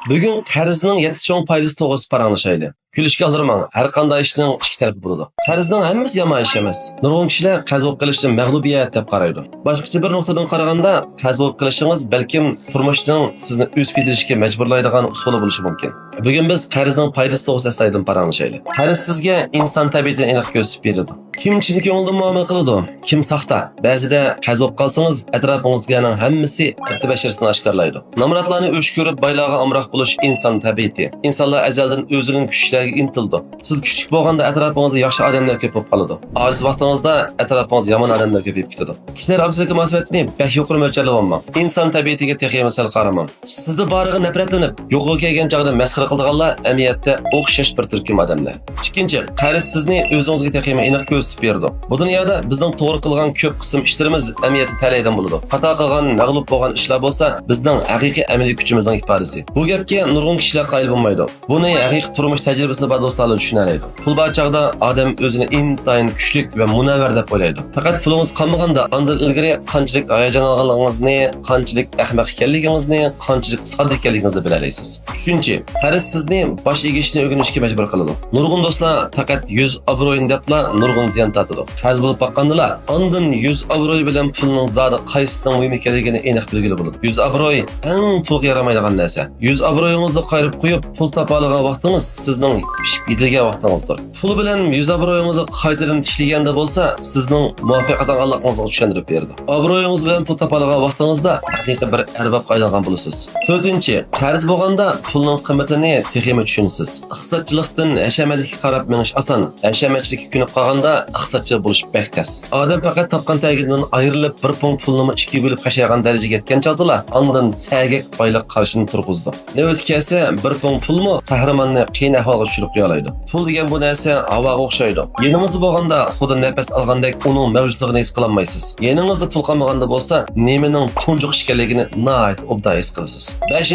Bugun qarzning 7 cho'ng foizi to'g'risida paranglashayli. Kulishga aldırmang. Har qanday ishning ikki tarafi bo'ladi. Qarzning hammasi yomon ish emas. Nurg'un kishilar qarz bo'lib qilishni mag'lubiyat deb qaraydi. Boshqacha bir nuqtadan qaraganda, qarz bo'lib qilishingiz balkim turmushning sizni o'sib yetirishga majburlaydigan usuli bo'lishi mumkin. Bugun biz qarzning foizi to'g'risida saydan paranglashayli. Qarz sizga inson tabiatidan aniq ko'rsatib beradi. Kim chinni ko'ngildan muomala qiladi, kim saxta. Ba'zida qarz bo'lib qolsangiz, atrofingizganing hammasi atibashirsini oshkorlaydi. Nomratlarni o'ch ko'rib baylarga amroq bo'lish inson tabiati. Insonlar azaldan o'zining kuchlariga intildi. Siz kuchli bo'lganda atrofingizda yaxshi odamlar ko'p bo'lib qoladi. Ojiz vaqtingizda atrofingizda yomon odamlar ko'payib ketadi. Kishilar orasida munosabatni bak yuqori mo'ljalda olmang. Inson tabiatiga texnik masal qaramang. Sizda boriga nafratlanib, yo'qqa kelgan chog'da masxara qilganlar amiyatda o'xshash bir turkum odamlar. Ikkinchi, qarz sizni o'zingizga texnik aniq ko'rsatib berdi. Bu dunyoda bizning to'g'ri qilgan ko'p qism ishlarimiz amiyati talaydan bo'ladi. Xato qilgan, mag'lub bo'lgan ishlar bo'lsa, bizning haqiqiy amaliy kuchimizning ifodasi. Bu gapga nurg'un kishilar qoyil bo'lmaydi. Buni haqiqiy turmush tajribasi va do'stlar tushunadi. Pul bor chog'da odam o'zini intayin kuchli va munavvar deb o'ylaydi. Faqat pulingiz qolmaganda, undan ilgari qanchalik hayajon olganligingizni, qanchalik ahmoq ekanligingizni, qanchalik sodda ekanligingizni bilalaysiz. Uchinchi, qarz sizni bosh egishni o'rganishga majbur qiladi. Nurg'un do'stlar faqat 100 obro'yin debla nurg'un ziyon tatidi. Qarz bo'lib baqqandilar, ondan 100 obro'y bilan pulning zodi qaysisining muhim ekanligini aniq bilgili bo'ladi. 100 obro'y eng pulga yaramaydigan narsa. 100 obro'yingizni qayirib qo'yib, pul topa olgan vaqtingiz sizning pishib yetilgan vaqtingizdir. Pul bilan 100 obro'yingizni qaytadan tishlaganda bo'lsa, sizning muvaffaq qozonganligingizga tushuntirib berdi. Obro'yingiz bilan pul topa olgan vaqtingizda haqiqiy bir arbab qaydagan bo'lasiz. To'rtinchi, qarz bo'lganda pulning qiymatini texnik tushunsiz. Iqtisodchilikdan hashamatlikka qarab menish oson. Hashamatchilikka ko'nib qolganda iqtisodchi bo'lish bektas. Odam faqat topgan tagidan ayrilib bir punkt pulni ikki bo'lib qashaygan darajaga yetgan chog'da, ondan sagak boylik qarshini turg'izdi. Navbatgisi bir punkt pulmi qahramonni qiyin ahvolga tushirib qo'yadi. Pul degan bu narsa havoga o'xshaydi. Yeningizda bo'lganda xuddi nafas olgandek uning mavjudligini his qilolmaysiz. Yeningizda pul qolmaganda bo'lsa, nemaning tunjuq ekanligini nihoyat obdan his qilasiz. 5.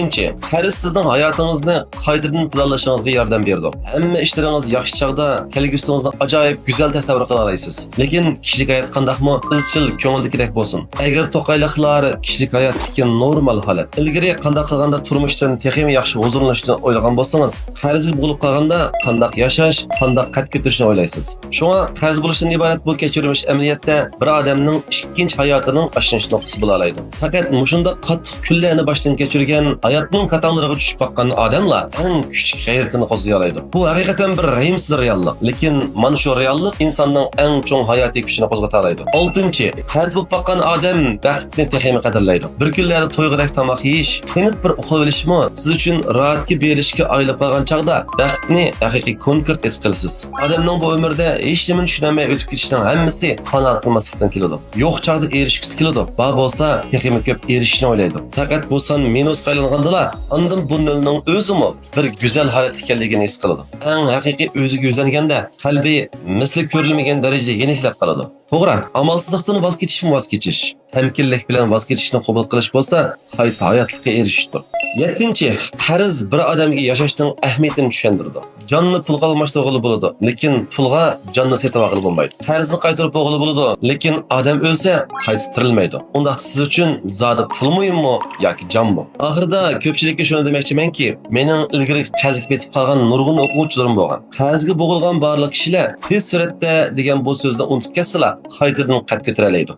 Qarz sizning hayotingizni qaytadan planlashingizga yordam berdi. Hamma ishlaringiz yaxshi chog'da kelgusingizni ajoyib go'zal tasavvur qila olasiz. Lekin kishilik hayot qandaqmi izchil ko'ngildagidek bo'lsin. Agar to'qayliqlar kishilik hayotdagi normal holat. Ilgari qanday qilganda turmushdan texnik yaxshi huzurlanishni o'ylagan bo'lsangiz, qarzga bo'lib qolganda qanday yashash, qanday qad ko'tarishni o'ylaysiz. Shunga qarz bo'lishdan iborat bu kechirilish amaliyotda bir odamning ikkinchi hayotining boshlanish nuqtasi bo'la oladi. Faqat mushunda qattiq kunlarni boshdan kechirgan hayotning qatanlariga tushib qoqqan odamlar eng kuchli g'ayratini qo'zg'ay oladi. Bu haqiqatan bir rahimsiz reallik, lekin mana shu reallik insonning eng cho'ng hayotiy kuchini qo'zg'ata oladi. 6. Qarz bo'lib qoqqan odam baxtni texnik qadrlaydi. Bir kunlarda to'yg'idek tomoq yeyish, qenib bir uxlab olishmi siz uchun rohatga berishga oylab qolgan chog'da baxtni haqiqiy konkret his qilasiz. Odamning bu umrda hech nimani tushunmay o'tib ketishdan hammasi qanoat qilmaslikdan keladi. Yo'q chog'da erishgisi keladi. Va bo'lsa texnik ko'p erishishni o'ylaydi. Faqat bu son minus qaylangandilar, ondan bu nolning o'zimi bir go'zal holat ekanligini his qiladi. Eng haqiqiy o'ziga o'zlanganda qalbi misli ko'rilmagan darajada yeniklab qoladi. To'g'ri, amalsizlikdan voz kechish. Temkinlik bilan voz kechishni qabul qilish bo'lsa, hayotlikka erishishdir. 7. Qarz bir odamga yashashning ahamiyatini tushuntirdi. Jonni pulga almashtirg'ili bo'ladi, lekin pulga jonni sotib olg'ili bo'lmaydi. Qarzni qaytarib olg'ili bo'ladi, lekin odam o'lsa qaytarilmaydi. Unda siz uchun zodi pul muhimmi yoki jonmi? Oxirida ko'pchilikka shuni demoqchimanki, mening ilgari qarzga ketib qolgan nurg'un o'quvchilarim bo'lgan. Qarzga bo'g'ilgan barliq kishilar tez suratda degan bu so'zni unutib ketsalar, qaytadan qad ko'taradi.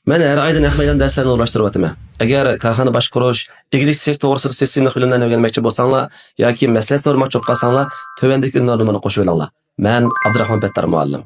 Men har oyda naq maydon darslarni o'rnashtirib o'taman. Agar korxona boshqarish, egalik sektор to'g'risida sistemli bilimlarni o'rganmoqchi bo'lsanglar yoki maslahat so'ramoqchi bo'lsanglar, tövəndəki ünvanlarımı qo'shib olinglar. Men Abdurahmon Battar muallim.